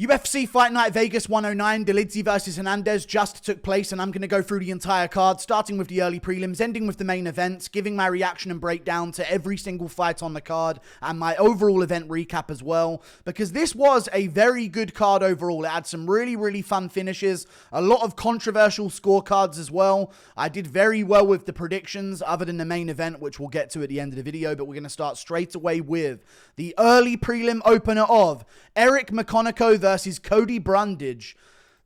UFC Fight Night Vegas 109, Dolidze versus Hernandez just took place, and I'm going to go through the entire card, starting with the early prelims, ending with the main events, giving my reaction and breakdown to every single fight on the card, and my overall event recap as well, because this was a very good card overall. It had some really, really fun finishes, a lot of controversial scorecards as well. I did very well with the predictions, other than the main event, which we'll get to at the end of the video, but we're going to start straight away with the early prelim opener of Eryk McConico versus Cody Brundage.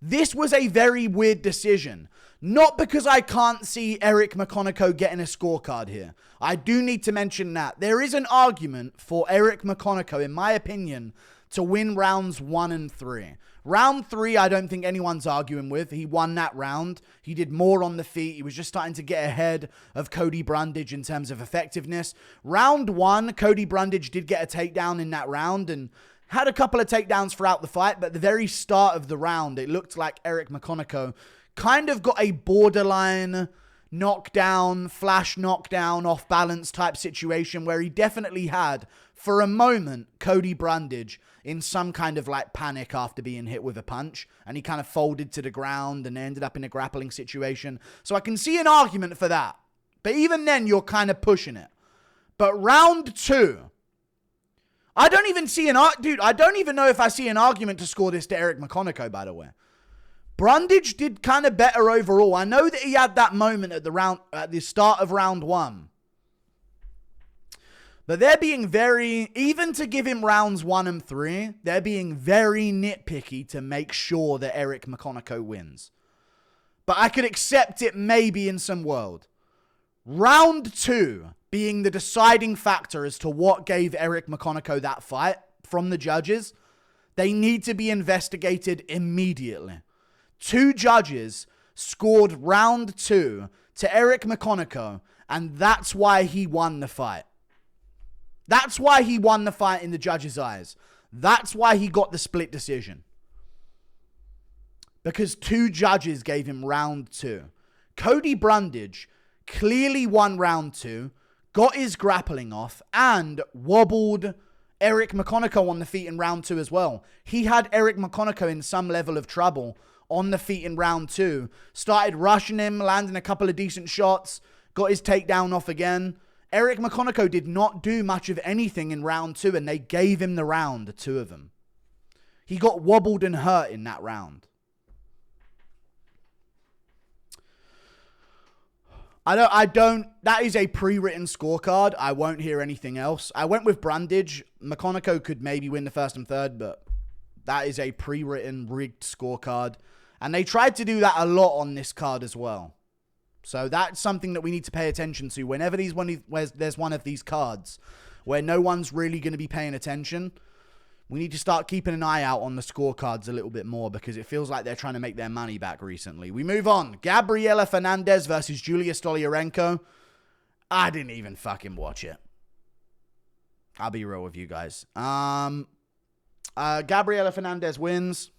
This was a very weird decision. Not because I can't see Eryk McConico getting a scorecard here. I do need to mention that. There is an argument for Eryk McConico, in my opinion, to win rounds 1 and 3. Round 3, I don't think anyone's arguing with. He won that round. He did more on the feet. He was just starting to get ahead of Cody Brundage in terms of effectiveness. Round 1, Cody Brundage did get a takedown in that round and had a couple of takedowns throughout the fight, but at the very start of the round, it looked like Eryk McConico kind of got a borderline knockdown, flash knockdown, off balance type situation where he definitely had, for a moment, Cody Brundage in some kind of like panic after being hit with a punch, and he kind of folded to the ground and ended up in a grappling situation. So I can see an argument for that. But even then, you're kind of pushing it. But round 2, I don't even see dude, I don't even know if I see an argument to score this to Eryk McConico, by the way. Brundage did kind of better overall. I know that he had that moment at the start of round 1. But they're being very, even to give him rounds 1 and 3, they're being very nitpicky to make sure that Eryk McConico wins. But I could accept it maybe in some world. Round 2 being the deciding factor as to what gave Eryk McConico that fight from the judges, they need to be investigated immediately. 2 judges scored round 2 to Eryk McConico, and that's why he won the fight. That's why he won the fight in the judges' eyes. That's why he got the split decision. Because 2 judges gave him round 2. Cody Brundage clearly won round 2, got his grappling off, and wobbled Eryk McConico on the feet in round 2 as well. He had Eryk McConico in some level of trouble on the feet in round 2. Started rushing him, landing a couple of decent shots, got his takedown off again. Eryk McConico did not do much of anything in round 2, and they gave him the round, the 2 of them. He got wobbled and hurt in that round. That is a pre-written scorecard. I won't hear anything else. I went with Brundage. McConico could maybe win the first and third, but that is a pre-written, rigged scorecard. And they tried to do that a lot on this card as well. So that's something that we need to pay attention to. Whenever there's one of these cards where no one's really going to be paying attention, we need to start keeping an eye out on the scorecards a little bit more, because it feels like they're trying to make their money back recently. We move on. Gabriella Fernandes versus Juliya Stoliarenko. I didn't even fucking watch it. I'll be real with you guys. Gabriella Fernandes wins.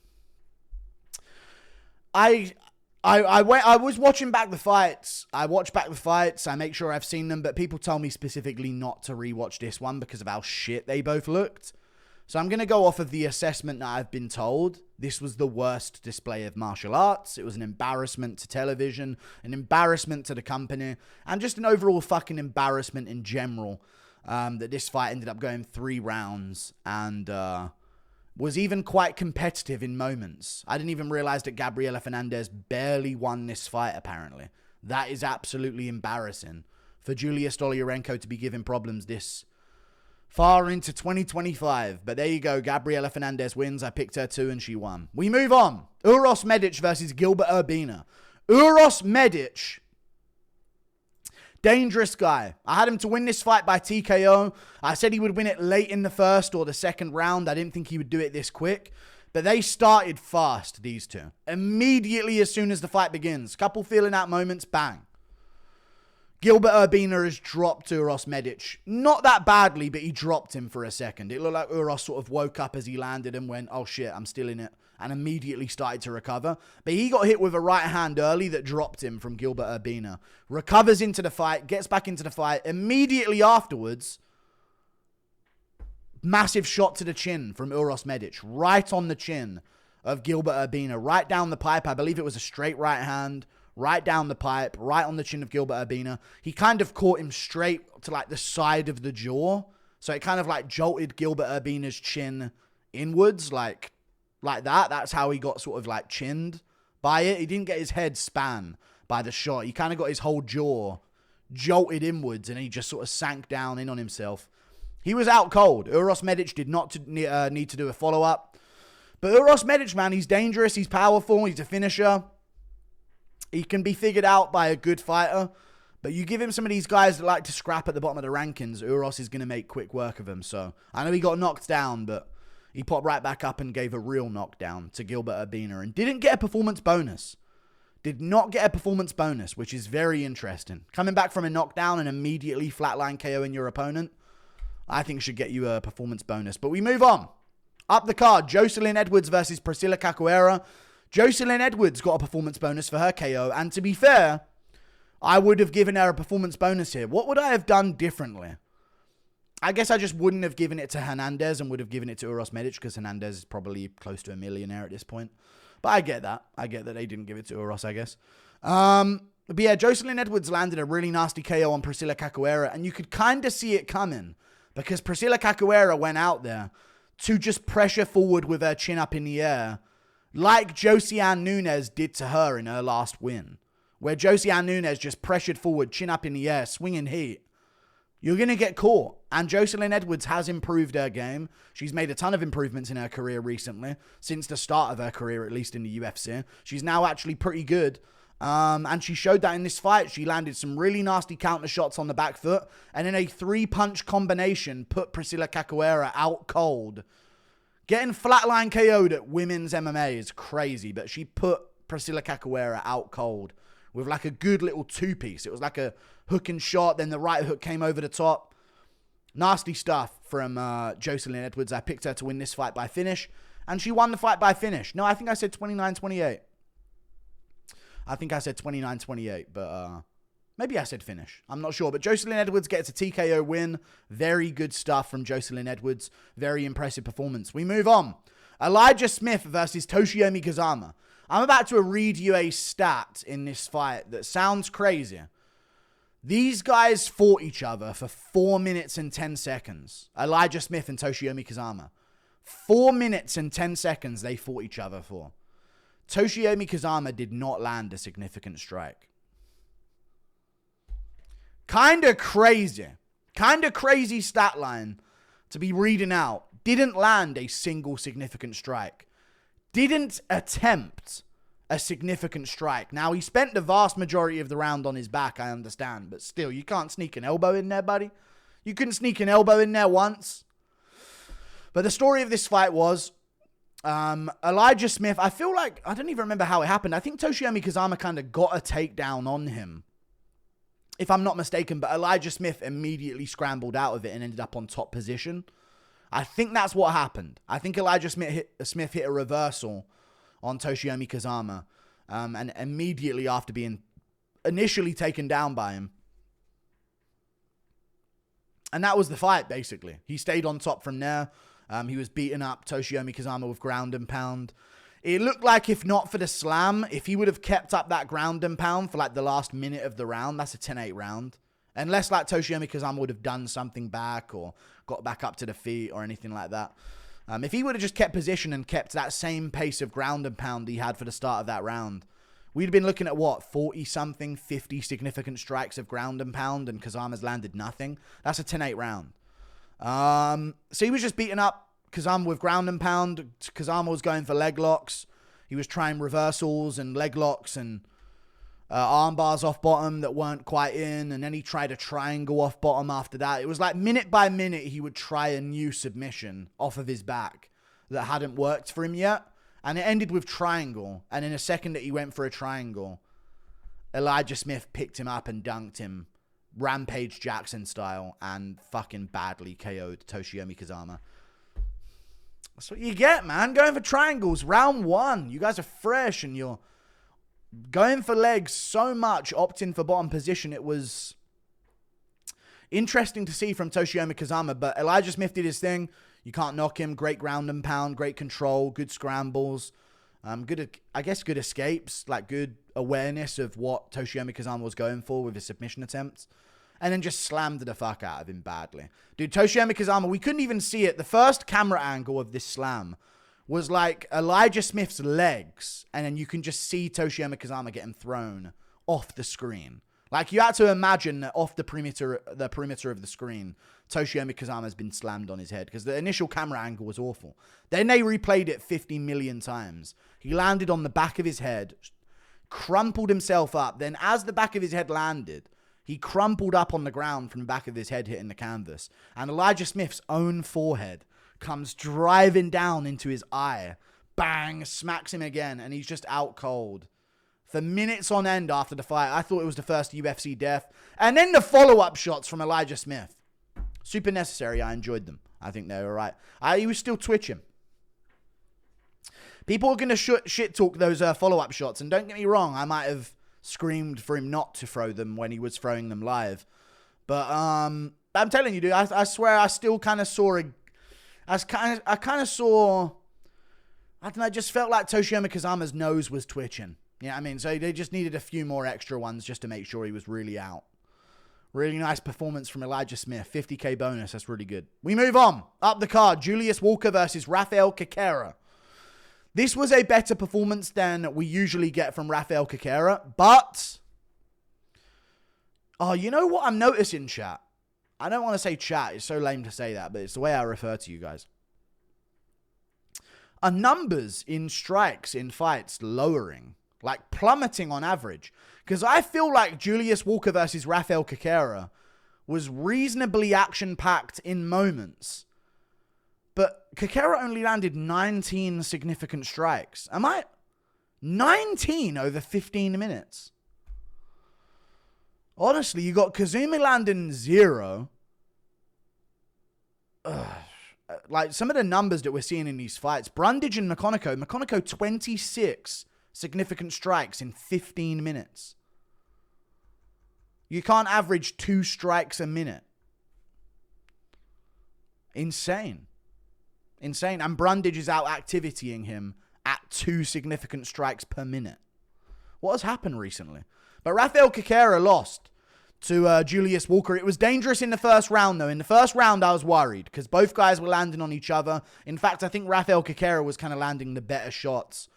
I was watching back the fights. I watch back the fights. I make sure I've seen them, but people tell me specifically not to rewatch this one because of how shit they both looked. So I'm going to go off of the assessment that I've been told. This was the worst display of martial arts. It was an embarrassment to television, an embarrassment to the company, and just an overall fucking embarrassment in general. That this fight ended up going 3 rounds and was even quite competitive in moments. I didn't even realize that Gabriella Fernandes barely won this fight, apparently. That is absolutely embarrassing for Juliya Stoliarenko to be given problems this far into 2025. But there you go. Gabriella Fernandes wins. I picked her too, and she won. We move on. Uros Medic versus Gilbert Urbina. Uros Medic, dangerous guy. I had him to win this fight by TKO. I said he would win it late in the first or the second round. I didn't think he would do it this quick. But they started fast, these two. Immediately as soon as the fight begins. Couple feeling out moments, bang. Gilbert Urbina has dropped Uros Medic. Not that badly, but he dropped him for a second. It looked like Uros sort of woke up as he landed and went, oh shit, I'm still in it. And immediately started to recover. But he got hit with a right hand early that dropped him from Gilbert Urbina. Recovers into the fight, gets back into the fight. Immediately afterwards, Massive shot to the chin from Uros Medic, right on the chin of Gilbert Urbina, right down the pipe. I believe it was a straight right hand, right down the pipe, right on the chin of Gilbert Urbina. He kind of caught him straight to like the side of the jaw. So it kind of like jolted Gilbert Urbina's chin inwards, like that. That's how he got sort of like chinned by it. He didn't get his head span by the shot. He kind of got his whole jaw jolted inwards and he just sort of sank down in on himself. He was out cold. Uros Medic did not need to do a follow-up. But Uros Medic, man, he's dangerous. He's powerful. He's a finisher. He can be figured out by a good fighter. But you give him some of these guys that like to scrap at the bottom of the rankings, Uros is going to make quick work of him. So I know he got knocked down, but he popped right back up and gave a real knockdown to Gilbert Urbina and didn't get a performance bonus. Did not get a performance bonus, which is very interesting. Coming back from a knockdown and immediately flatline KOing your opponent, I think should get you a performance bonus. But we move on. Up the card, Joselyne Edwards versus Priscila Cachoeira. Joselyne Edwards got a performance bonus for her KO. And to be fair, I would have given her a performance bonus here. What would I have done differently? I guess I just wouldn't have given it to Hernandez and would have given it to Uros Medic because Hernandez is probably close to a millionaire at this point. But I get that. I get that they didn't give it to Uros, I guess. But yeah, Joselyne Edwards landed a really nasty KO on Priscila Cachoeira. And you could kind of see it coming because Priscila Cachoeira went out there to just pressure forward with her chin up in the air like Joselyne Nunes did to her in her last win. Where Joselyne Nunes just pressured forward, chin up in the air, swinging heat. You're going to get caught. And Joselyne Edwards has improved her game. She's made a ton of improvements in her career recently. Since the start of her career, at least in the UFC. She's now actually pretty good. And she showed that in this fight. She landed some really nasty counter shots on the back foot. And in a 3-punch combination, put Priscila Cachoeira out cold. Getting flatline KO'd at women's MMA is crazy. But she put Priscila Cachoeira out cold with like a good little two-piece. It was like a hook and shot. Then the right hook came over the top. Nasty stuff from Joselyne Edwards. I picked her to win this fight by finish. And she won the fight by finish. No, I think I said 29-28. I think I said 29-28, but maybe I said finish. I'm not sure. But Joselyne Edwards gets a TKO win. Very good stuff from Joselyne Edwards. Very impressive performance. We move on. Elijah Smith versus Toshiomi Kazama. I'm about to read you a stat in this fight that sounds crazy. These guys fought each other for 4 minutes and 10 seconds. Elijah Smith and Toshiomi Kazama. 4 minutes and 10 seconds they fought each other for. Toshiomi Kazama did not land a significant strike. Kind of crazy stat line to be reading out. Didn't land a single significant strike. Didn't attempt a significant strike. Now, he spent the vast majority of the round on his back, I understand. But still, you can't sneak an elbow in there, buddy. You couldn't sneak an elbow in there once. But the story of this fight was Elijah Smith, I feel like, I don't even remember how it happened. I think Toshiomi Kazama kind of got a takedown on him, if I'm not mistaken. But Elijah Smith immediately scrambled out of it and ended up on top position. I think that's what happened. I think Elijah Smith hit a reversal on Toshiomi Kazama. And immediately after being initially taken down by him. And that was the fight, basically. He stayed on top from there. He was beating up Toshiomi Kazama with ground and pound. It looked like if not for the slam, if he would have kept up that ground and pound for like the last minute of the round, that's a 10-8 round. Unless like Toshiomi Kazama would have done something back or got back up to the feet or anything like that. If he would have just kept position and kept that same pace of ground and pound he had for the start of that round, we'd have been looking at what, 40-something, 50 significant strikes of ground and pound, and Kazama's landed nothing. That's a 10-8 round. So he was just beating up Kazama with ground and pound. Kazama was going for leg locks. He was trying reversals and leg locks and arm bars off bottom that weren't quite in. And then he tried a triangle off bottom after that. It was like minute by minute he would try a new submission off of his back that hadn't worked for him yet. And it ended with triangle. And in a second that he went for a triangle, Elijah Smith picked him up and dunked him Rampage Jackson style and fucking badly KO'd Toshiomi Kazama. That's what you get, man. Going for triangles. Round one. You guys are fresh and you're going for legs so much, opting for bottom position. It was interesting to see from Toshiomi Kazama, but Elijah Smith did his thing. You can't knock him. Great ground and pound, great control, good scrambles. Good escapes, like good awareness of what Toshiomi Kazama was going for with his submission attempts. And then just slammed the fuck out of him badly. Dude, Toshiomi Kazama, we couldn't even see it. The first camera angle of this slam was like Elijah Smith's legs. And then you can just see Toshiomi Kazama getting thrown off the screen. Like, you had to imagine that off the perimeter of the screen, Toshiomi Kazama has been slammed on his head, because the initial camera angle was awful. Then they replayed it 50 million times. He landed on the back of his head, crumpled himself up. Then as the back of his head landed, he crumpled up on the ground from the back of his head hitting the canvas. And Elijah Smith's own forehead comes driving down into his eye. Bang, smacks him again, and he's just out cold. For minutes on end after the fight. I thought it was the first UFC death. And then the follow-up shots from Elijah Smith. Super necessary. I enjoyed them. I think they were right. He was still twitching. People are going to shit talk those follow-up shots. And don't get me wrong, I might have screamed for him not to throw them when he was throwing them live. But I'm telling you, dude, I swear I still kind of saw I don't know, I just felt like Toshiomi Kazama's nose was twitching. You know what I mean? So they just needed a few more extra ones just to make sure he was really out. Really nice performance from Elijah Smith. 50k bonus. That's really good. We move on. Up the card. Julius Walker versus Rafael Cachoeira. This was a better performance than we usually get from Rafael Cachoeira. But, oh, you know what I'm noticing, chat? I don't want to say chat. It's so lame to say that, but it's the way I refer to you guys. Are numbers in strikes in fights lowering? Like plummeting on average. Because I feel like Julius Walker versus Rafael Cachoeira was reasonably action-packed in moments. But Cachoeira only landed 19 significant strikes. 19 over 15 minutes? Honestly, you got Kazumi landing 0. Like, some of the numbers that we're seeing in these fights. Brundage and McConico 26 significant strikes in 15 minutes. You can't average 2 strikes a minute. Insane. And Brundage is out activitying him at 2 significant strikes per minute. What has happened recently? But Rafael Cachoeira lost to Julius Walker. It was dangerous in the first round, though. In the first round, I was worried because both guys were landing on each other. In fact, I think Rafael Cachoeira was kind of landing the better shots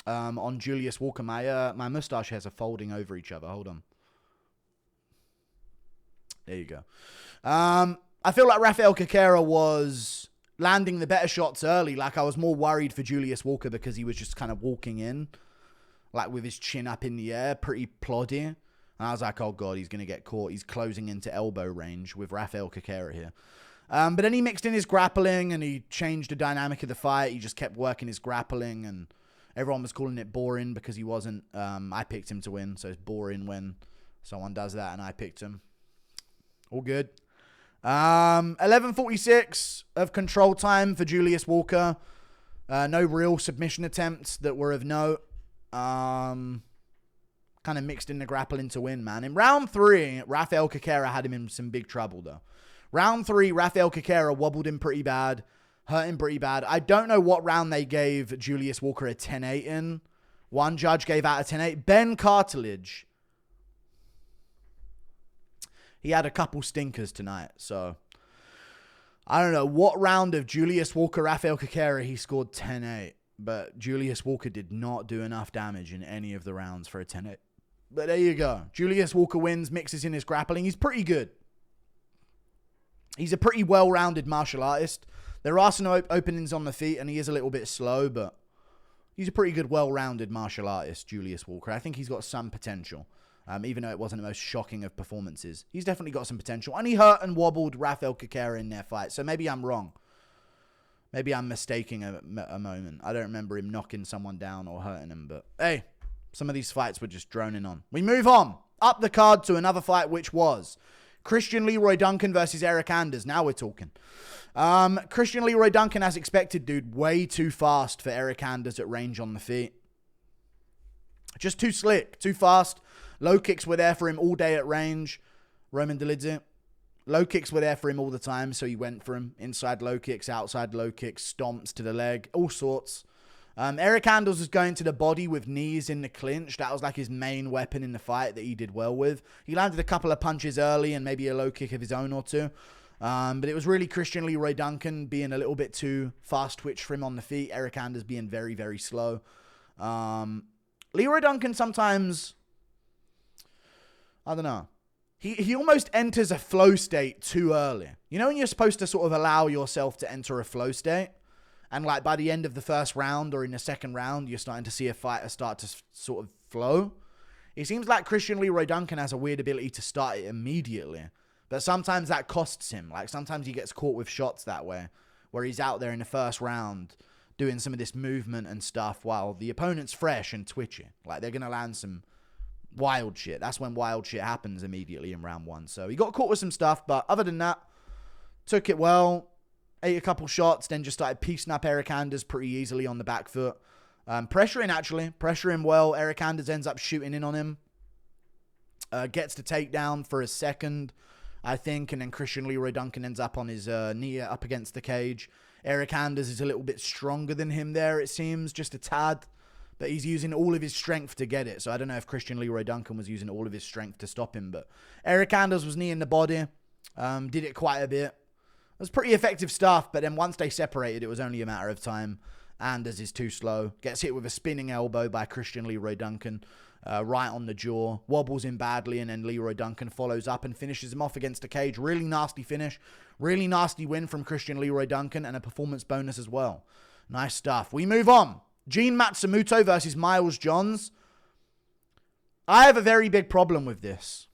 on Julius Walker. My mustache hairs are folding over each other. Hold on. There you go. I feel like Rafael Cachoeira was landing the better shots early. Like, I was more worried for Julius Walker because he was just kind of walking in, like with his chin up in the air, pretty ploddy. And I was like, oh God, he's going to get caught. He's closing into elbow range with Rafael Cachoeira here. But then he mixed in his grappling and he changed the dynamic of the fight. He just kept working his grappling and everyone was calling it boring because he wasn't. I picked him to win, so it's boring when someone does that and I picked him. All good. 11:46 of control time for Julius Walker. No real submission attempts that were of note. Kind of mixed in the grappling to win, man. In round 3, Rafael Cachoeira had him in some big trouble, though. Round 3, Rafael Cachoeira wobbled him pretty bad. Hurt him pretty bad. I don't know what round they gave Julius Walker a 10-8 in. One judge gave out a 10-8. Ben Cartilage. He had a couple stinkers tonight, so I don't know what round of Julius Walker, Rafael Cachoeira he scored 10-8, but Julius Walker did not do enough damage in any of the rounds for a 10-8. But there you go. Julius Walker wins, mixes in his grappling. He's pretty good. He's a pretty well-rounded martial artist. There are some openings on the feet, and he is a little bit slow, but he's a pretty good, well-rounded martial artist, Julius Walker. I think he's got some potential. Even though it wasn't the most shocking of performances. He's definitely got some potential. And he hurt and wobbled Rafael Cachoeira in their fight. So maybe I'm wrong. Maybe I'm mistaking a moment. I don't remember him knocking someone down or hurting him. But hey, some of these fights were just droning on. We move on. Up the card to another fight, which was Christian Leroy Duncan versus Eryk Anders. Now we're talking. Christian Leroy Duncan, as expected, dude, way too fast for Eryk Anders at range on the feet. Just too slick, too fast. Low kicks were there for him all day at range. Roman Dolidze. Low kicks were there for him all the time, so he went for him. Inside low kicks, outside low kicks, stomps to the leg, all sorts. Hernandez was going to the body with knees in the clinch. That was like his main weapon in the fight that he did well with. He landed a couple of punches early and maybe a low kick of his own or two. But it was really Christian Leroy Duncan being a little bit too fast twitch for him on the feet. Hernandez being very, very slow. Leroy Duncan sometimes, I don't know. He almost enters a flow state too early. You know when you're supposed to sort of allow yourself to enter a flow state? And like by the end of the first round or in the second round, you're starting to see a fighter start to sort of flow. It seems like Christian Leroy Duncan has a weird ability to start it immediately. But sometimes that costs him. Like sometimes he gets caught with shots that way. Where he's out there in the first round doing some of this movement and stuff while the opponent's fresh and twitchy. Like they're going to land some wild shit. That's when wild shit happens immediately in round one. So he got caught with some stuff, but other than that, took it well, ate a couple shots, then just started piecing up Hernandez pretty easily on the back foot. Pressuring well. Hernandez ends up shooting in on him. Gets the takedown for a second, I think, and then Christian Leroy Duncan ends up on his knee up against the cage. Hernandez is a little bit stronger than him there, it seems, just a tad. But he's using all of his strength to get it. So I don't know if Christian Leroy Duncan was using all of his strength to stop him. But Hernandez was knee in the body. Did it quite a bit. It was pretty effective stuff. But then once they separated, it was only a matter of time. Anders is too slow. Gets hit with a spinning elbow by Christian Leroy Duncan. Right on the jaw. Wobbles him badly. And then Leroy Duncan follows up and finishes him off against the cage. Really nasty finish. Really nasty win from Christian Leroy Duncan. And a performance bonus as well. Nice stuff. We move on. Gene Matsumoto versus Miles Johns. I have a very big problem with this.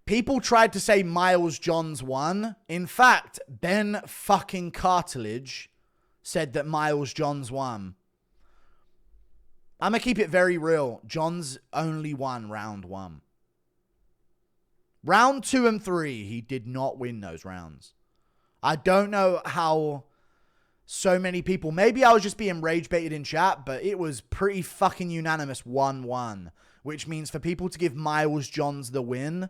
People tried to say Miles Johns won. In fact, Ben fucking Cartilage said that Miles Johns won. I'm going to keep it very real. Johns only won round 1. Round 2 and 3, he did not win those rounds. I don't know how so many people, maybe I was just being rage baited in chat, but it was pretty fucking unanimous 1-1, which means for people to give Miles Johns the win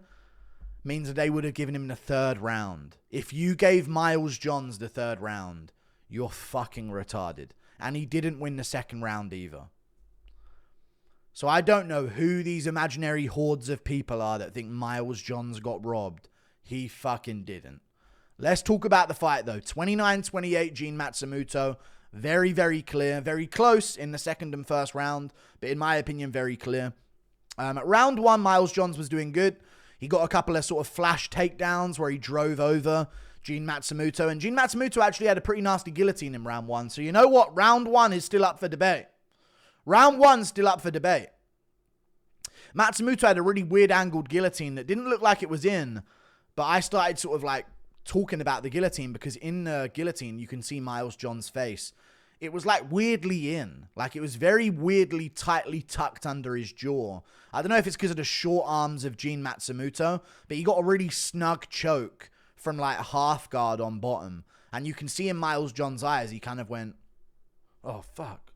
means that they would have given him the third round. If you gave Miles Johns the third round, you're fucking retarded. And he didn't win the second round either. So I don't know who these imaginary hordes of people are that think Miles Johns got robbed. He fucking didn't. Let's talk about the fight, though. 29-28, Gene Matsumoto. Very, very clear. Very close in the second and first round. But in my opinion, very clear. Round 1, Miles Johns was doing good. He got a couple of sort of flash takedowns where he drove over Gene Matsumoto. And Gene Matsumoto actually had a pretty nasty guillotine in round 1. So you know what? Round 1 is still up for debate. Round 1's still up for debate. Matsumoto had a really weird angled guillotine that didn't look like it was in. But I started sort of like talking about the guillotine because in the guillotine you can see Miles Johns' face. It was like weirdly in. Like it was very weirdly tightly tucked under his jaw. I don't know if it's because of the short arms of Gene Matsumoto, but he got a really snug choke from like half guard on bottom. And you can see in Miles Johns' eyes, he kind of went, oh fuck.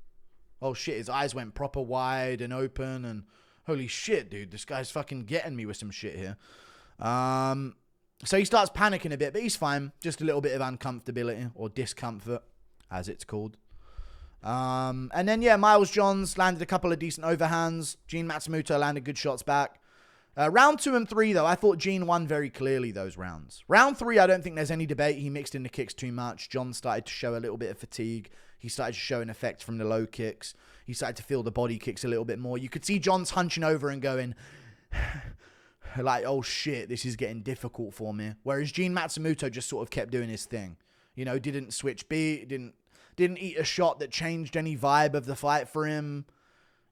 Oh shit, his eyes went proper wide and open and holy shit, dude, this guy's fucking getting me with some shit here. So he starts panicking a bit, but he's fine. Just a little bit of uncomfortability or discomfort, as it's called. And then, yeah, Miles Johns landed a couple of decent overhands. Gene Matsumoto landed good shots back. Round 2 and 3, though, I thought Gene won very clearly those rounds. Round 3, I don't think there's any debate. He mixed in the kicks too much. John started to show a little bit of fatigue. He started to show an effect from the low kicks. He started to feel the body kicks a little bit more. You could see John's hunching over and going like, oh shit, this is getting difficult for me. Whereas Gene Matsumoto just sort of kept doing his thing. You know, didn't switch beat, didn't eat a shot that changed any vibe of the fight for him.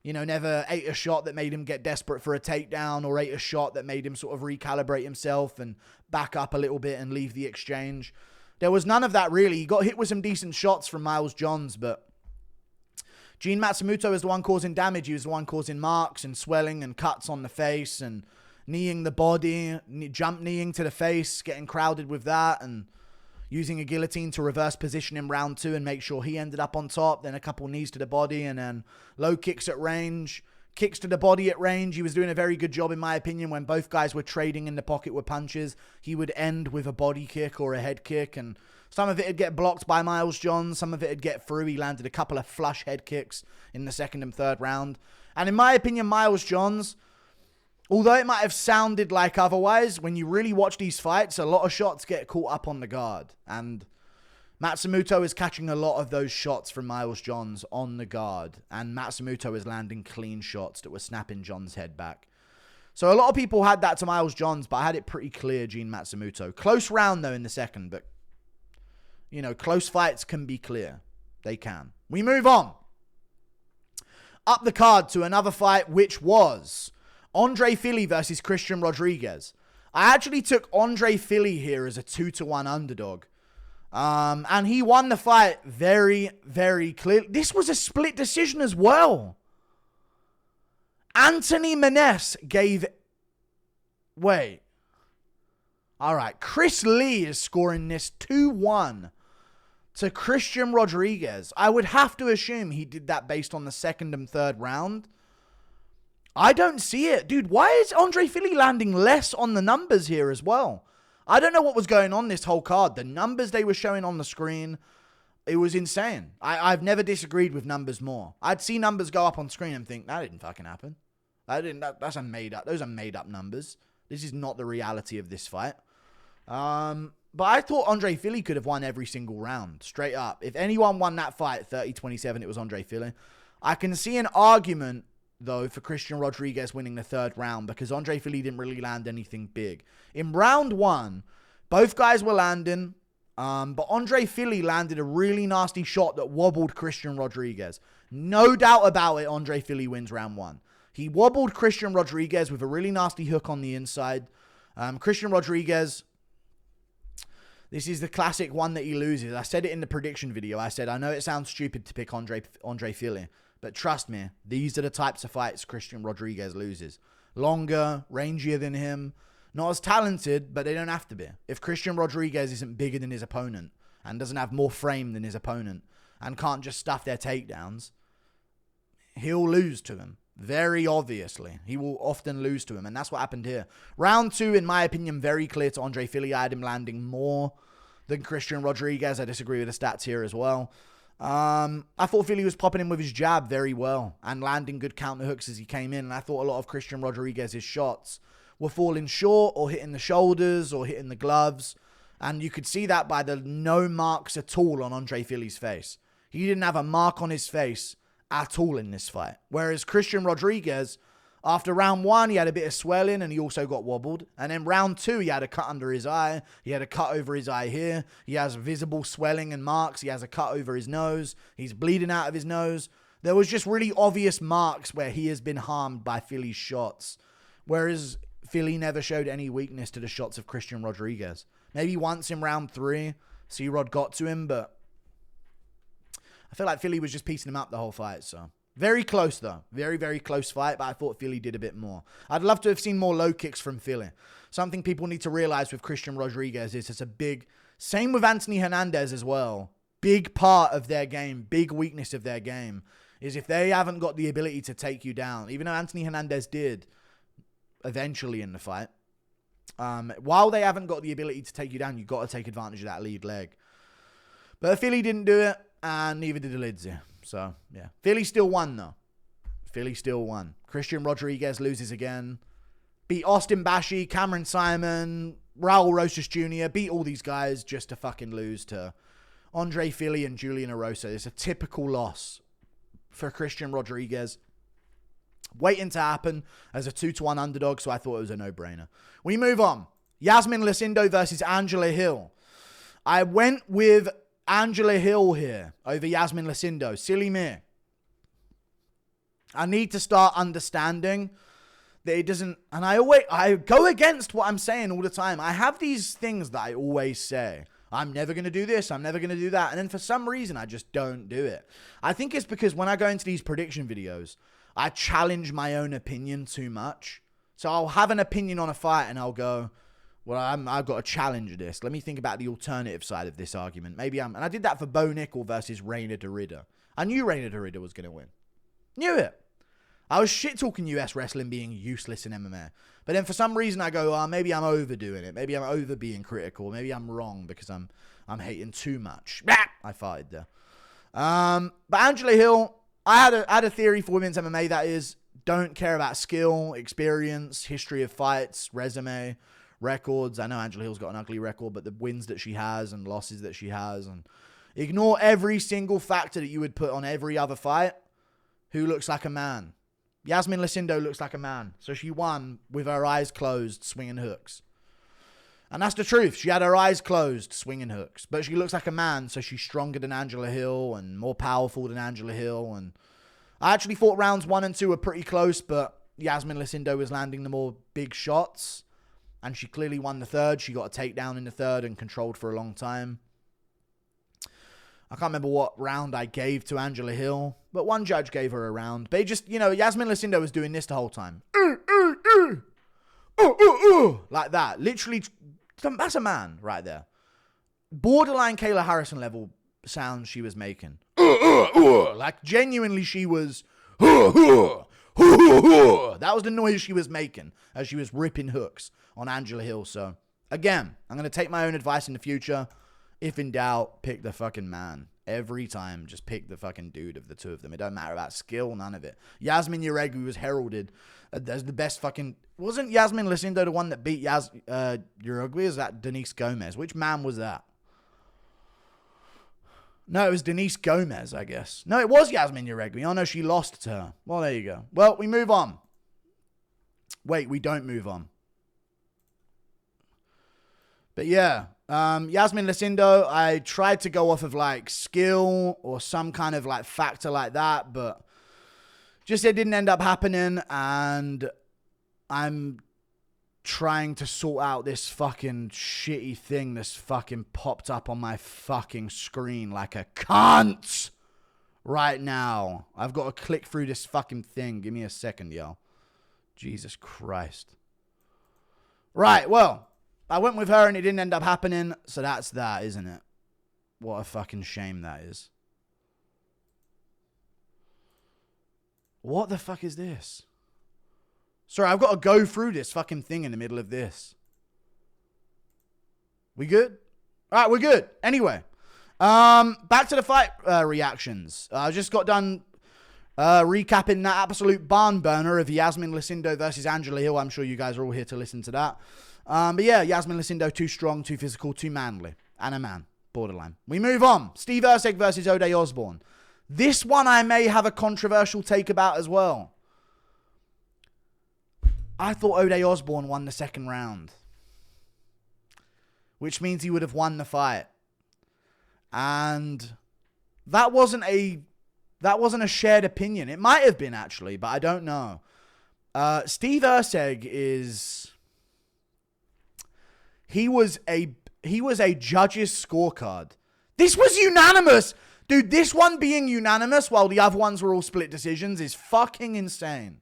You know, never ate a shot that made him get desperate for a takedown or ate a shot that made him sort of recalibrate himself and back up a little bit and leave the exchange. There was none of that, really. He got hit with some decent shots from Miles Johns, but Gene Matsumoto is the one causing damage. He was the one causing marks and swelling and cuts on the face and kneeing the body, jump kneeing to the face, getting crowded with that and using a guillotine to reverse position in round 2 and make sure he ended up on top. Then a couple knees to the body and then low kicks at range. kicks to the body at range. He was doing a very good job, in my opinion, when both guys were trading in the pocket with punches. He would end with a body kick or a head kick, and some of it would get blocked by Miles Johns. Some of it would get through. He landed a couple of flush head kicks in the second and third round. And in my opinion, Miles Johns, although it might have sounded like otherwise, when you really watch these fights, a lot of shots get caught up on the guard. And Matsumoto is catching a lot of those shots from Miles Johns on the guard. And Matsumoto is landing clean shots that were snapping Johns' head back. So a lot of people had that to Miles Johns, but I had it pretty clear, Gene Matsumoto. Close round, though, in the second. But, you know, close fights can be clear. They can. We move on. Up the card to another fight, which was Andre Fili versus Christian Rodriguez. I actually took Andre Fili here as a 2-1 underdog. And he won the fight very, very clearly. This was a split decision as well. Anthony Maness gave... Wait. All right. Chris Lee is scoring this 2-1 to Christian Rodriguez. I would have to assume he did that based on the second and third round. I don't see it. Dude, why is Andre Fili landing less on the numbers here as well? I don't know what was going on this whole card. The numbers they were showing on the screen, it was insane. I've never disagreed with numbers more. I'd see numbers go up on screen and think, that didn't fucking happen. That's a made up. Those are made up numbers. This is not the reality of this fight. But I thought Andre Fili could have won every single round, straight up. If anyone won that fight 30-27, it was Andre Fili. I can see an argument, though, for Christian Rodriguez winning the third round, because Andre Fili didn't really land anything big. In round one, both guys were landing, but Andre Fili landed a really nasty shot that wobbled Christian Rodriguez. No doubt about it, Andre Fili wins round one. He wobbled Christian Rodriguez with a really nasty hook on the inside. Christian Rodriguez, this is the classic one that he loses. I said it in the prediction video. I said, I know it sounds stupid to pick Andre Fili, but trust me, these are the types of fights Christian Rodriguez loses. Longer, rangier than him, not as talented, but they don't have to be. If Christian Rodriguez isn't bigger than his opponent and doesn't have more frame than his opponent and can't just stuff their takedowns, he'll lose to him. Very obviously. He will often lose to him, and that's what happened here. Round two, in my opinion, very clear to Andre Fili. I had him landing more than Christian Rodriguez. I disagree with the stats here as well. I thought Fili was popping in with his jab very well and landing good counter hooks as he came in. And I thought a lot of Christian Rodriguez's shots were falling short or hitting the shoulders or hitting the gloves. And you could see that by the no marks at all on Andre Fili's face. He didn't have a mark on his face at all in this fight. Whereas Christian Rodriguez, after round one, he had a bit of swelling and he also got wobbled. And then round two, he had a cut under his eye. He had a cut over his eye here. He has visible swelling and marks. He has a cut over his nose. He's bleeding out of his nose. There was just really obvious marks where he has been harmed by Fili's shots. Whereas Fili never showed any weakness to the shots of Christian Rodriguez. Maybe once in round three, C-Rod got to him, but I feel like Fili was just piecing him up the whole fight, so. Very close, though. Very, very close fight, but I thought Fili did a bit more. I'd love to have seen more low kicks from Fili. Something people need to realize with Christian Rodriguez is it's a big... Same with Anthony Hernandez as well. Big part of their game, big weakness of their game, is if they haven't got the ability to take you down, even though Anthony Hernandez did eventually in the fight, while they haven't got the ability to take you down, you've got to take advantage of that lead leg. But Fili didn't do it, and neither did Dolidze. So, yeah. Fili still won, though. Fili still won. Christian Rodriguez loses again. Beat Austin Bashi, Cameron Simon, Raul Rosas Jr. Beat all these guys just to fucking lose to Andre Fili and Julian Uros. It's a typical loss for Christian Rodriguez. Waiting to happen as a 2-1 underdog, so I thought it was a no-brainer. We move on. Iasmin Lucindo versus Angela Hill. I went with Angela Hill here over Iasmin Lucindo. Silly me. I need to start understanding that it doesn't... And I go against what I'm saying all the time. I have these things that I always say. I'm never going to do this. I'm never going to do that. And then for some reason, I just don't do it. I think it's because when I go into these prediction videos, I challenge my own opinion too much. So I'll have an opinion on a fight and I'll go... Well, I've got to challenge this. Let me think about the alternative side of this argument. And I did that for Bo Nickel versus Reina Derrida. I knew Reina Derrida was going to win. Knew it. I was shit-talking US wrestling being useless in MMA. But then for some reason I go, oh, maybe I'm overdoing it. Maybe I'm over being critical. Maybe I'm wrong because I'm hating too much. I farted there. But Angela Hill, I had a theory for women's MMA that is, don't care about skill, experience, history of fights, resume, records. I know Angela Hill's got an ugly record, but the wins that she has and losses that she has, and ignore every single factor that you would put on every other fight. Who looks like a man? Iasmin Lucindo looks like a man. So she won with her eyes closed, swinging hooks. And that's the truth. She had her eyes closed, swinging hooks. But she looks like a man, so she's stronger than Angela Hill and more powerful than Angela Hill. And I actually thought rounds 1 and 2 were pretty close, but Iasmin Lucindo was landing the more big shots. And she clearly won the third. She got a takedown in the third and controlled for a long time. I can't remember what round I gave to Angela Hill, but one judge gave her a round. But just, Iasmin Lucindo was doing this the whole time. Like that. Literally, that's a man right there. Borderline Kayla Harrison level sounds she was making. Like, genuinely, she was... That was the noise she was making as she was ripping hooks on Angela Hill. So, again, I'm going to take my own advice in the future. If in doubt, pick the fucking man. Every time, just pick the fucking dude of the two of them. It doesn't matter about skill, none of it. Yasmin Uregui was heralded as the best fucking... Wasn't Iasmin Lucindo the one that beat Uregui? Is that Denise Gomez? Which man was that? No, it was Denise Gomez, I guess. No, it was Iasmin Uregui. Oh, no, she lost to her. Well, there you go. Well, we move on. Wait, we don't move on. But yeah, Iasmin Lucindo, I tried to go off of like skill or some kind of like factor like that, but just it didn't end up happening. And I'm trying to sort out this fucking shitty thing that's fucking popped up on my fucking screen like a cunt right now. I've got to click through this fucking thing. Give me a second, yo. Jesus Christ. Right, well, I went with her and it didn't end up happening, so that's that, isn't it? What a fucking shame that is. What the fuck is this? Sorry, I've got to go through this fucking thing in the middle of this. We good? All right, we're good. Anyway, back to the fight reactions. I just got done recapping that absolute barn burner of Iasmin Lucindo versus Angela Hill. I'm sure you guys are all here to listen to that. But yeah, Iasmin Lucindo, too strong, too physical, too manly. And a man. Borderline. We move on. Steve Erceg versus Ode Osbourne. This one I may have a controversial take about as well. I thought Ode Osbourne won the second round. Which means he would have won the fight. And that wasn't a shared opinion. It might have been, actually, but I don't know. Steve Erceg is... He was a judge's scorecard. This was unanimous. Dude, this one being unanimous while the other ones were all split decisions is fucking insane.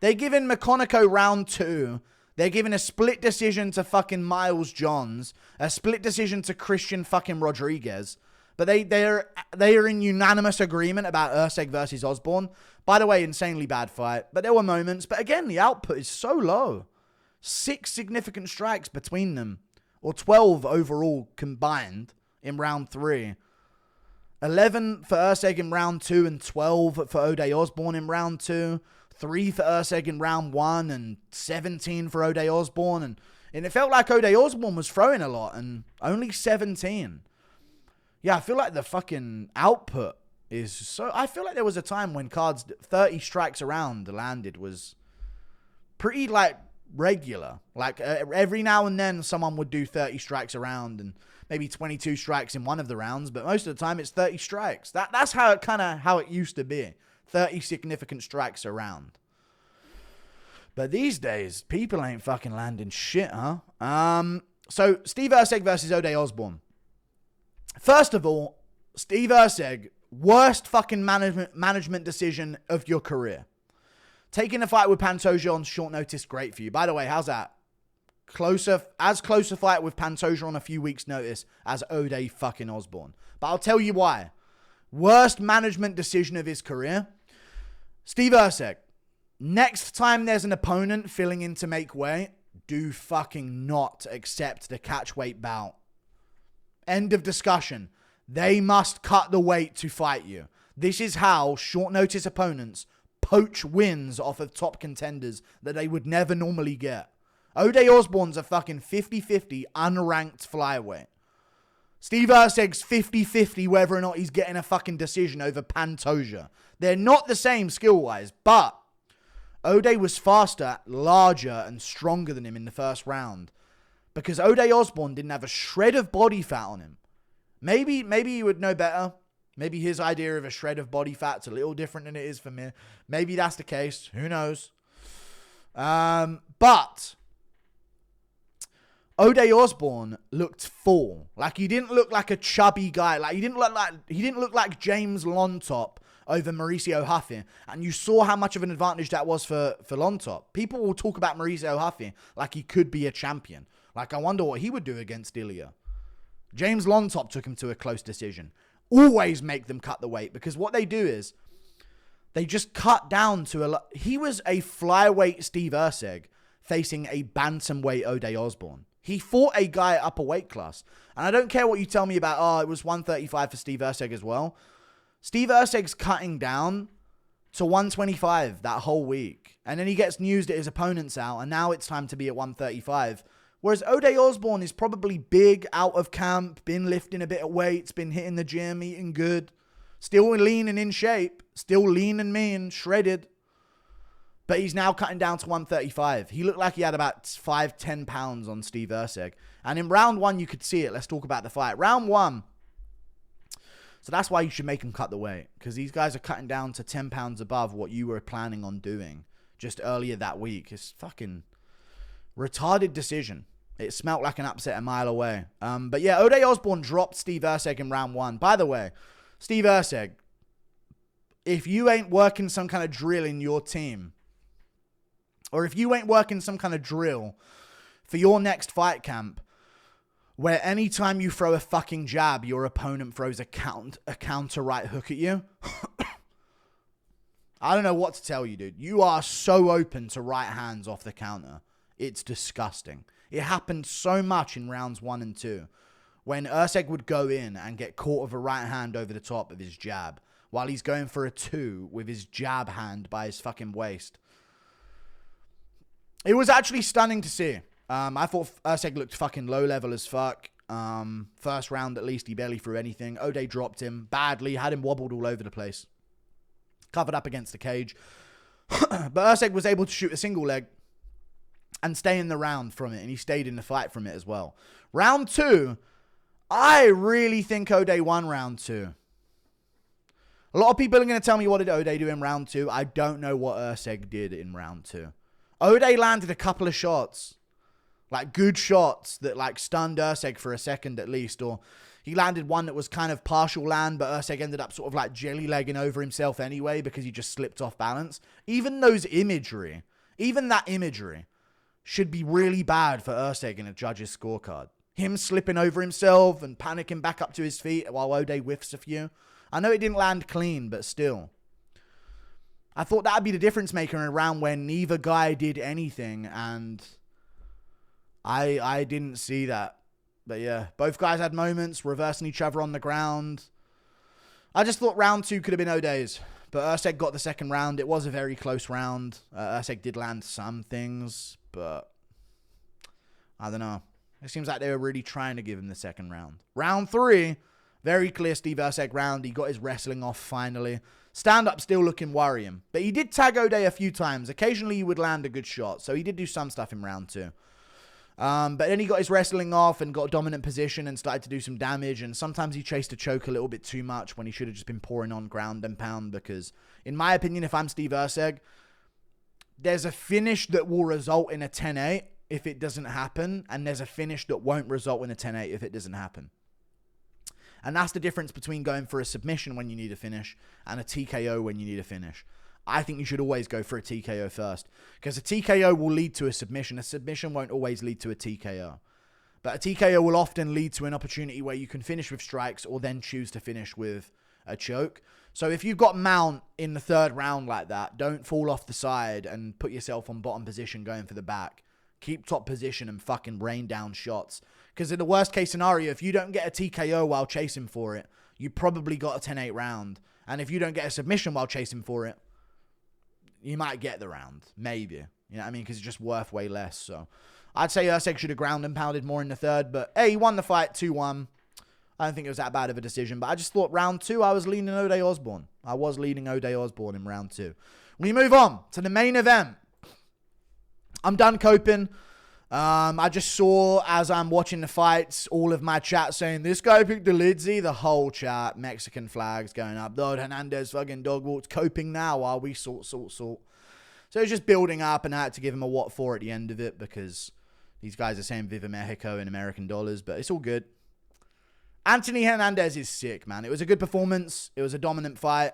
They're giving McConico round 2. They're giving a split decision to fucking Miles Johns. A split decision to Christian fucking Rodriguez. But they are in unanimous agreement about Erceg versus Osbourne. By the way, insanely bad fight. But there were moments. But again, the output is so low. 6 significant strikes between them. Or 12 overall combined in round 3. 11 for Erceg in round 2 and 12 for Ode Osbourne in round 2. 3 for Erceg in round 1 and 17 for Ode Osbourne. And it felt like Ode Osbourne was throwing a lot and only 17. Yeah, I feel like the fucking output is so... I feel like there was a time when cards 30 strikes around landed was pretty like... regular. Like every now and then someone would do 30 strikes around and maybe 22 strikes in one of the rounds, but most of the time it's 30 strikes. That's how it used to be. 30 significant strikes around. But these days people ain't fucking landing shit, huh? So Steve Erceg versus Ode Osbourne. First of all, Steve Erceg, worst fucking management decision of your career. Taking a fight with Pantoja on short notice, great for you. By the way, how's that? Close a fight with Pantoja on a few weeks' notice as Ode fucking Osbourne. But I'll tell you why. Worst management decision of his career. Steve Erceg, next time there's an opponent filling in to make weight, do fucking not accept the catch weight bout. End of discussion. They must cut the weight to fight you. This is how short notice opponents poach wins off of top contenders that they would never normally get. Ode Osbourne's a fucking 50-50 unranked flyweight. Steve Erceg's 50-50 whether or not he's getting a fucking decision over Pantoja. They're not the same skill-wise, but Ode was faster, larger, and stronger than him in the first round. Because Ode Osbourne didn't have a shred of body fat on him. Maybe he would know better. Maybe his idea of a shred of body fat's a little different than it is for me. Maybe that's the case. Who knows? But Ode Osbourne looked full. Like, he didn't look like a chubby guy. Like, he didn't look like James Lontop over Mauricio Huffy. And you saw how much of an advantage that was for Lontop. People will talk about Mauricio Huffy like he could be a champion. Like, I wonder what he would do against Juliya. James Lontop took him to a close decision. Always make them cut the weight, because what they do is they just cut down to a lot. He was a flyweight Steve Erceg facing a bantamweight Ode Osbourne. He fought a guy at upper weight class. And I don't care what you tell me about, it was 135 for Steve Erceg as well. Steve Erceg's cutting down to 125 that whole week. And then he gets news that his opponent's out, and now it's time to be at 135. Whereas Ode Osbourne is probably big, out of camp, been lifting a bit of weights, been hitting the gym, eating good. Still lean and in shape. Still lean and mean, shredded. But he's now cutting down to 135. He looked like he had about 5-10 pounds on Steve Erceg. And in round one, you could see it. Let's talk about the fight. Round one. So that's why you should make him cut the weight. Because these guys are cutting down to 10 pounds above what you were planning on doing just earlier that week. It's fucking retarded decision. It smelt like an upset a mile away. But yeah, Ode Osbourne dropped Steve Erceg in round one. By the way, Steve Erceg, if you ain't working some kind of drill in your team, or if you ain't working some kind of drill for your next fight camp, where anytime you throw a fucking jab, your opponent throws a counter right hook at you, I don't know what to tell you, dude. You are so open to right hands off the counter. It's disgusting. It happened so much in rounds 1 and 2 when Erceg would go in and get caught with a right hand over the top of his jab while he's going for a 2 with his jab hand by his fucking waist. It was actually stunning to see. I thought Erceg looked fucking low level as fuck. First round, at least, he barely threw anything. Ode dropped him badly, had him wobbled all over the place. Covered up against the cage. But Erceg was able to shoot a single leg and stay in the round from it, and he stayed in the fight from it as well. Round 2, I really think Ode won round 2. A lot of people are going to tell me, what did Ode do in round 2? I don't know what Erceg did in round 2. Ode landed a couple of shots, like good shots that like stunned Erceg for a second at least, or he landed one that was kind of partial land, but Erceg ended up sort of like jelly-legging over himself anyway because he just slipped off balance. Even that imagery should be really bad for Erceg in a judge's scorecard. Him slipping over himself and panicking back up to his feet while Ode whiffs a few. I know it didn't land clean, but still. I thought that would be the difference maker in a round where neither guy did anything, and I didn't see that. But yeah, both guys had moments, reversing each other on the ground. I just thought round 2 could have been Ode's. But Erceg got the second round. It was a very close round. Erceg did land some things, but I don't know. It seems like they were really trying to give him the second round. Round 3, very clear Steve Erceg round. He got his wrestling off finally. Stand-up still looking worrying. But he did tag Ode a few times. Occasionally he would land a good shot. So he did do some stuff in round 2. But then he got his wrestling off and got a dominant position and started to do some damage. And sometimes he chased a choke a little bit too much when he should have just been pouring on ground and pound. Because, in my opinion, if I'm Steve Erceg, there's a finish that will result in a 10-8 if it doesn't happen. And there's a finish that won't result in a 10-8 if it doesn't happen. And that's the difference between going for a submission when you need a finish and a TKO when you need a finish. I think you should always go for a TKO first, because a TKO will lead to a submission. A submission won't always lead to a TKO. But a TKO will often lead to an opportunity where you can finish with strikes or then choose to finish with a choke. So if you've got mount in the third round like that, don't fall off the side and put yourself on bottom position going for the back. Keep top position and fucking rain down shots. Because in the worst case scenario, if you don't get a TKO while chasing for it, you probably got a 10-8 round. And if you don't get a submission while chasing for it, you might get the round. Maybe. You know what I mean? Because it's just worth way less. So I'd say Erceg should have ground and pounded more in the third. But hey, he won the fight 2-1. I don't think it was that bad of a decision. But I just thought round 2, I was leaning Osbourne. I was leading Osbourne in round 2. We move on to the main event. I'm done coping. I just saw, as I'm watching the fights, all of my chat saying, this guy picked Dolidze. The whole chat, Mexican flags going up. Lord Hernandez fucking dog walks. Coping now while we sort. So it's just building up, and I had to give him a what for at the end of it because these guys are saying Viva Mexico in American dollars, but it's all good. Anthony Hernandez is sick, man. It was a good performance. It was a dominant fight.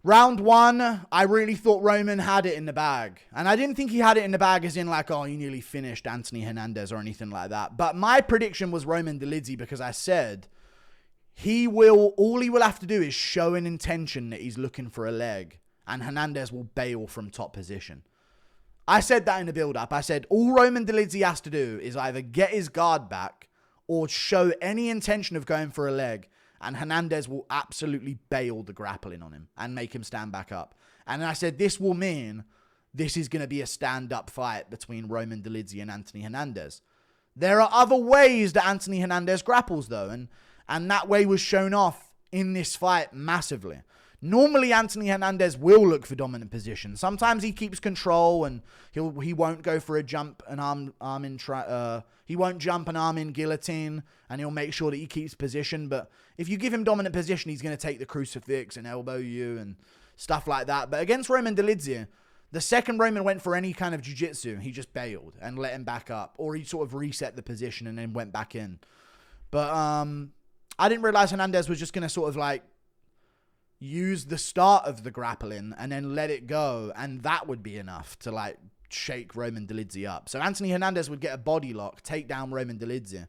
Round 1, I really thought Roman had it in the bag. And I didn't think he had it in the bag as in like, oh, he nearly finished Anthony Hernandez or anything like that. But my prediction was Roman Dolidze because I said all he will have to do is show an intention that he's looking for a leg and Hernandez will bail from top position. I said that in the build-up. I said all Roman Dolidze has to do is either get his guard back or show any intention of going for a leg, and Hernandez will absolutely bail the grappling on him and make him stand back up. And I said this will mean this is going to be a stand-up fight between Roman Dolidze and Anthony Hernandez. There are other ways that Anthony Hernandez grapples, though, and that way was shown off in this fight massively. Normally, Anthony Hernandez will look for dominant position. Sometimes he keeps control and he won't go for a jump and he won't jump an arm in guillotine and he'll make sure that he keeps position. But if you give him dominant position, he's going to take the crucifix and elbow you and stuff like that. But against Roman Dolidze, the second Roman went for any kind of jiu-jitsu, he just bailed and let him back up, or he sort of reset the position and then went back in. But I didn't realize Hernandez was just going to sort of like use the start of the grappling and then let it go, and that would be enough to like shake Roman Dolidze up. So Anthony Hernandez would get a body lock, take down Roman Dolidze,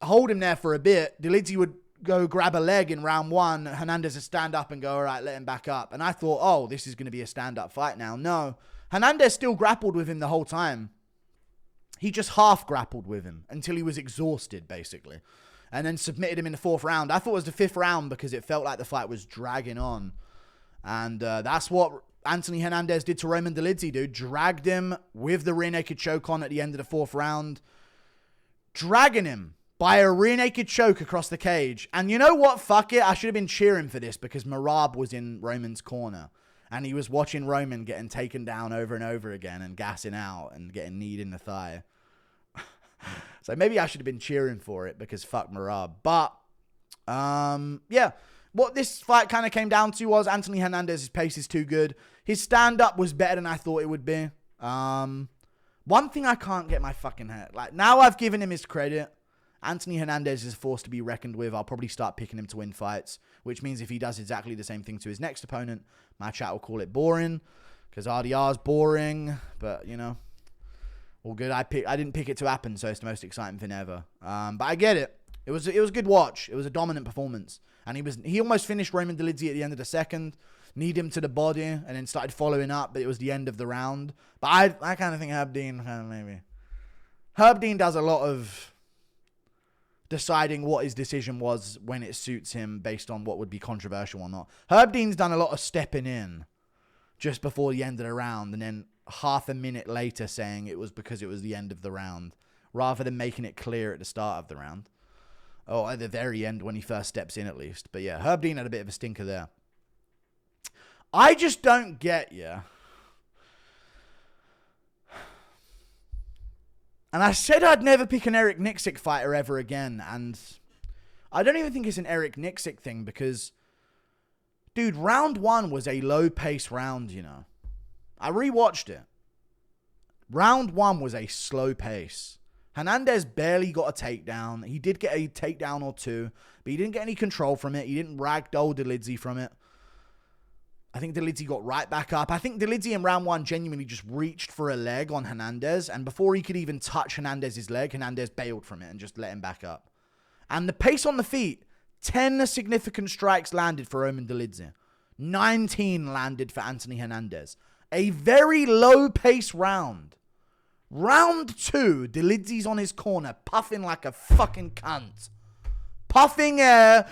hold him there for a bit. Dolidze would go grab a leg in round 1. Hernandez would stand up and go, all right, let him back up. And I thought, oh, this is going to be a stand-up fight now. No, Hernandez still grappled with him the whole time. He just half grappled with him until he was exhausted, basically, and then submitted him in the 4th round. I thought it was the 5th round because it felt like the fight was dragging on. And that's what Anthony Hernandez did to Roman Dolidze, dude. Dragged him with the rear naked choke on at the end of the 4th round. Dragging him by a rear naked choke across the cage. And you know what? Fuck it. I should have been cheering for this because Merab was in Roman's corner. And he was watching Roman getting taken down over and over again and gassing out and getting kneed in the thigh. So maybe I should have been cheering for it because fuck Merab. But, yeah. What this fight kind of came down to was Anthony Hernandez's pace is too good. His stand-up was better than I thought it would be. One thing I can't get my fucking head. Like, now I've given him his credit. Anthony Hernandez is a force to be reckoned with. I'll probably start picking him to win fights, which means if he does exactly the same thing to his next opponent, my chat will call it boring because RDR's boring. But, you know, all good. I didn't pick it to happen, so it's the most exciting thing ever. But I get it. It was a good watch. It was a dominant performance. And he almost finished Roman Dolidze at the end of the second, kneed him to the body, and then started following up, but it was the end of the round. But I kind of think Herb Dean, maybe. Herb Dean does a lot of deciding what his decision was when it suits him based on what would be controversial or not. Herb Dean's done a lot of stepping in just before the end of the round and then half a minute later saying it was because it was the end of the round rather than making it clear at the start of the round. Or at the very end when he first steps in, at least. But yeah, Herb Dean had a bit of a stinker there. I just don't get, yeah. And I said I'd never pick an Eryk Nixick fighter ever again. And I don't even think it's an Eryk Nixick thing because, dude, round 1 was a low-pace round, you know. I rewatched it. Round 1 was a slow pace. Hernandez barely got a takedown. He did get a takedown or two, but he didn't get any control from it. He didn't ragdoll Dolidze from it. I think Dolidze got right back up. I think Dolidze in round 1 genuinely just reached for a leg on Hernandez, and before he could even touch Hernandez's leg, Hernandez bailed from it and just let him back up. And the pace on the feet 10 significant strikes landed for Roman Dolidze. 19 landed for Anthony Hernandez. A very low-pace round. Round 2, Dolidze's on his corner, puffing like a fucking cunt. Puffing air.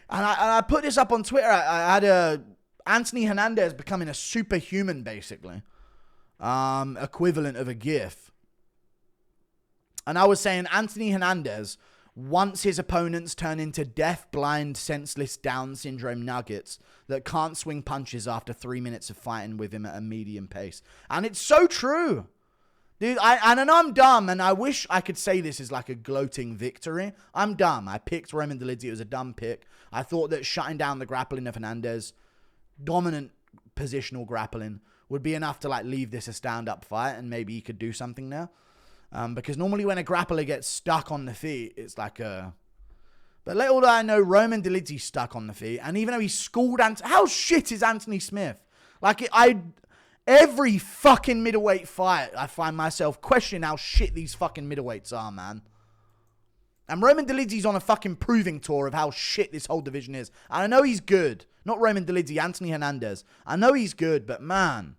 And I put this up on Twitter. I had Anthony Hernandez becoming a superhuman, basically. Equivalent of a GIF. And I was saying Anthony Hernandez, once his opponents turn into deaf, blind, senseless Down syndrome nuggets that can't swing punches after 3 minutes of fighting with him at a medium pace. And it's so true. Dude, I know I'm dumb, and I wish I could say this is like a gloating victory. I'm dumb. I picked Roman Dolidze. It was a dumb pick. I thought that shutting down the grappling of Hernandez, dominant positional grappling, would be enough to like leave this a stand-up fight, and maybe he could do something there. Because normally when a grappler gets stuck on the feet, it's like a... But little do I know, Roman Dolidze's stuck on the feet, and even though he schooled... How shit is Anthony Smith? Like, every fucking middleweight fight, I find myself questioning how shit these fucking middleweights are, man. And Roman Dolidze's on a fucking proving tour of how shit this whole division is. And I know he's good. Not Roman Dolidze, Anthony Hernandez. I know he's good, but man.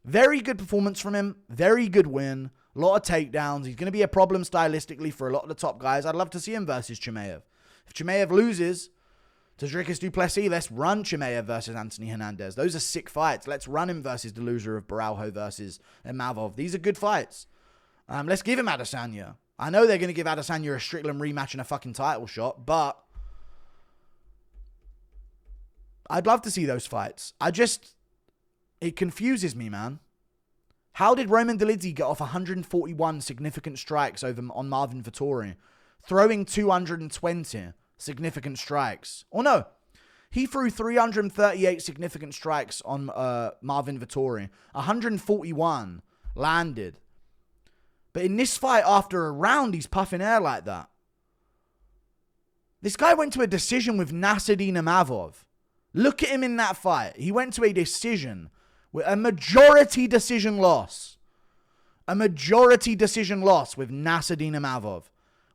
Very good performance from him. Very good win. A lot of takedowns. He's going to be a problem stylistically for a lot of the top guys. I'd love to see him versus Chimaev. If Chimaev loses to Dricus du Plessis, let's run Chimaev versus Anthony Hernandez. Those are sick fights. Let's run him versus the loser of Baralho versus Imavov. These are good fights. Let's give him Adesanya. I know they're going to give Adesanya a Strickland rematch and a fucking title shot, but I'd love to see those fights. It confuses me, man. How did Roman Dolidze get off 141 significant strikes on Marvin Vettori, throwing 220 significant strikes? Or no, he threw 338 significant strikes on Marvin Vettori. 141 landed. But in this fight, after a round, he's puffing air like that. This guy went to a decision with Nassourdine Imavov. Look at him in that fight. He went to a decision. A majority decision loss. A majority decision loss with Nassourdine Imavov.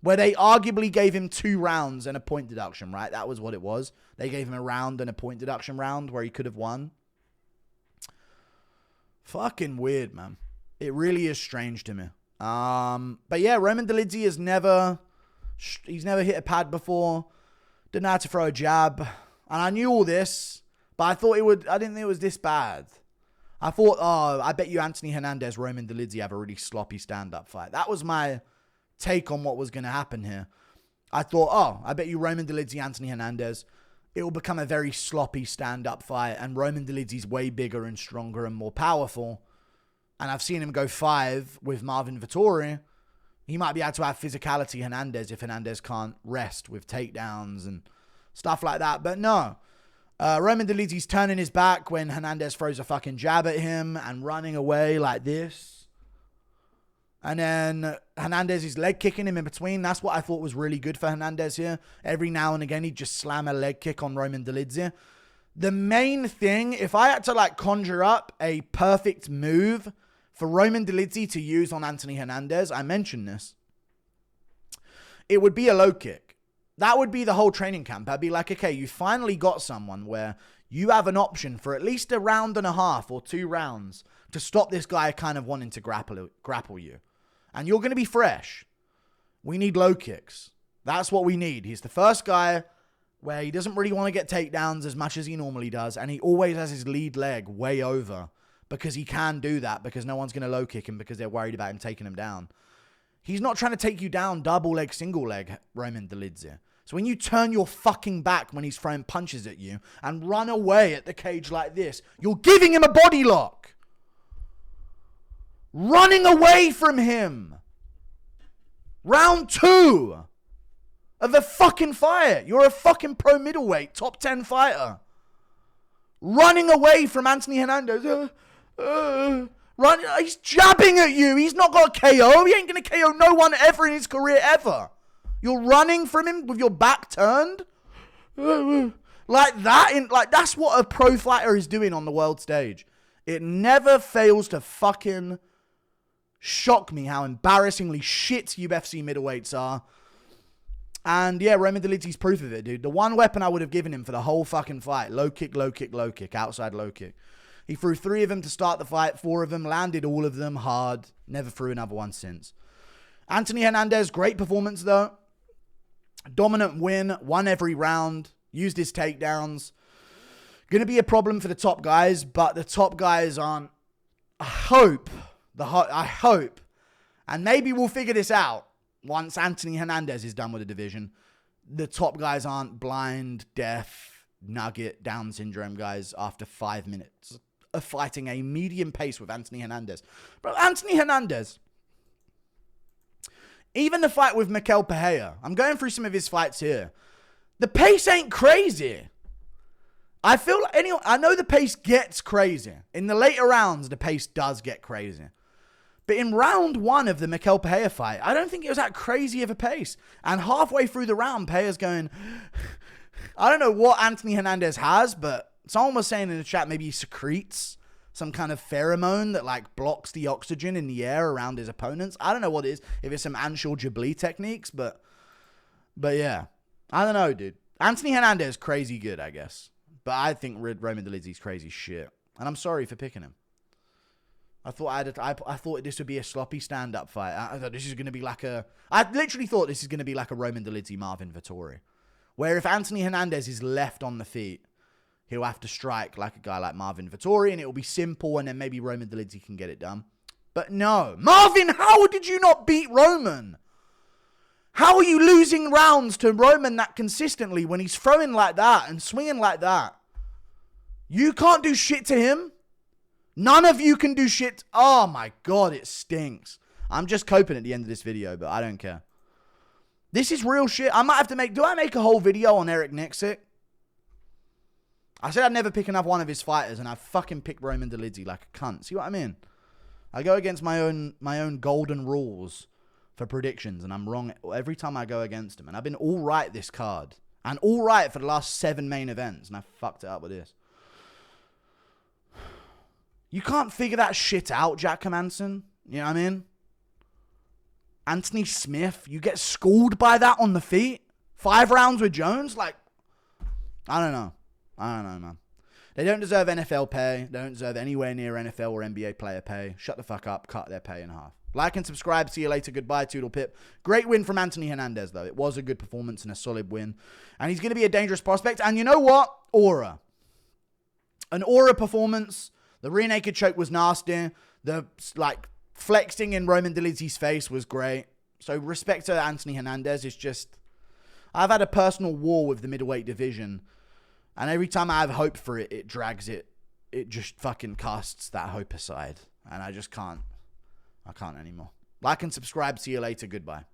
Where they arguably gave him 2 rounds and a point deduction, right? That was what it was. They gave him a round and a point deduction round where he could have won. Fucking weird, man. It really is strange to me. But yeah, Roman Dolidze he's never hit a pad before. Didn't know how to throw a jab. And I knew all this, but I didn't think it was this bad. I thought, I bet you Anthony Hernandez, Roman Dolidze have a really sloppy stand-up fight. That was my take on what was going to happen here. I thought, I bet you Roman Dolidze, Anthony Hernandez, it will become a very sloppy stand-up fight, and Roman Dolidze's way bigger and stronger and more powerful. And I've seen him go 5 with Marvin Vettori. He might be able to have physicality Hernandez if Hernandez can't rest with takedowns and stuff like that. But no. Roman Dolidze's turning his back when Hernandez throws a fucking jab at him and running away like this. And then Hernandez is leg kicking him in between. That's what I thought was really good for Hernandez here. Every now and again, he'd just slam a leg kick on Roman Dolidze. The main thing, if I had to like conjure up a perfect move for Roman Dolidze to use on Anthony Hernandez, I mentioned this, it would be a low kick. That would be the whole training camp. I'd be like, okay, you finally got someone where you have an option for at least a round and a half or 2 rounds to stop this guy kind of wanting to grapple you. And you're going to be fresh. We need low kicks. That's what we need. He's the first guy where he doesn't really want to get takedowns as much as he normally does. And he always has his lead leg way over because he can do that because no one's going to low kick him because they're worried about him taking him down. He's not trying to take you down double leg, single leg, Roman Dolidze. So when you turn your fucking back when he's throwing punches at you and run away at the cage like this, you're giving him a body lock. Running away from him. Round 2 of a fucking fight. You're a fucking pro middleweight, top 10 fighter. Running away from Anthony Hernandez. He's jabbing at you. He's not got a KO. He ain't going to KO no one ever in his career ever. You're running from him with your back turned. Like that. That's what a pro fighter is doing on the world stage. It never fails to fucking shock me how embarrassingly shit UFC middleweights are. And yeah, Roman Dolidze's proof of it, dude. The one weapon I would have given him for the whole fucking fight. Low kick, low kick, low kick. Outside low kick. He threw 3 of them to start the fight. 4 of them. Landed all of them hard. Never threw another one since. Anthony Hernandez, great performance though. Dominant win. Won every round. Used his takedowns. Going to be a problem for the top guys. But the top guys aren't... I hope. And maybe we'll figure this out. Once Anthony Hernandez is done with the division, the top guys aren't blind, deaf, nugget, Down syndrome guys after 5 minutes of fighting a medium pace with Anthony Hernandez. Bro, Anthony Hernandez, even the fight with Mikel Pereira, I'm going through some of his fights here. The pace ain't crazy. I feel like I know the pace gets crazy. In the later rounds, the pace does get crazy. But in round 1 of the Mikel Pereira fight, I don't think it was that crazy of a pace. And halfway through the round, Pereira's going... I don't know what Anthony Hernandez has, but someone was saying in the chat maybe he secretes some kind of pheromone that like blocks the oxygen in the air around his opponents. I don't know what it is. If it's some Anshul Jabli techniques, but yeah. I don't know, dude. Anthony Hernandez crazy good, I guess. But I think Roman Dolidze's crazy shit. And I'm sorry for picking him. I thought this would be a sloppy stand-up fight. I thought this is going to be like I literally thought this is going to be like a Roman Dolidze Marvin Vettori, where if Anthony Hernandez is left on the feet, he'll have to strike like a guy like Marvin Vettori, and it will be simple, and then maybe Roman Dolidze can get it done. But no, Marvin, how did you not beat Roman? How are you losing rounds to Roman that consistently when he's throwing like that and swinging like that? You can't do shit to him. None of you can do shit. Oh my God, it stinks. I'm just coping at the end of this video, but I don't care. This is real shit. I might have to do I make a whole video on Eryk Nixick? I said I'd never pick another one of his fighters, and I fucking picked Roman Dolidze like a cunt. See what I mean? I go against my own golden rules for predictions, and I'm wrong every time I go against him. And I've been all right this card. And all right for the last 7 main events, and I fucked it up with this. You can't figure that shit out, Jack Hermansson. You know what I mean? Anthony Smith, you get schooled by that on the feet? 5 rounds with Jones? Like, I don't know, man. They don't deserve NFL pay. They don't deserve anywhere near NFL or NBA player pay. Shut the fuck up. Cut their pay in half. Like and subscribe. See you later. Goodbye, Toodle Pip. Great win from Anthony Hernandez, though. It was a good performance and a solid win. And he's going to be a dangerous prospect. And you know what? Aura. An aura performance. The rear naked choke was nasty. The, flexing in Roman Dolidze's face was great. So, respect to Anthony Hernandez. It's just... I've had a personal war with the middleweight division. And every time I have hope for it, it drags it. It just fucking casts that hope aside. And I just can't. I can't anymore. Like and subscribe. See you later. Goodbye.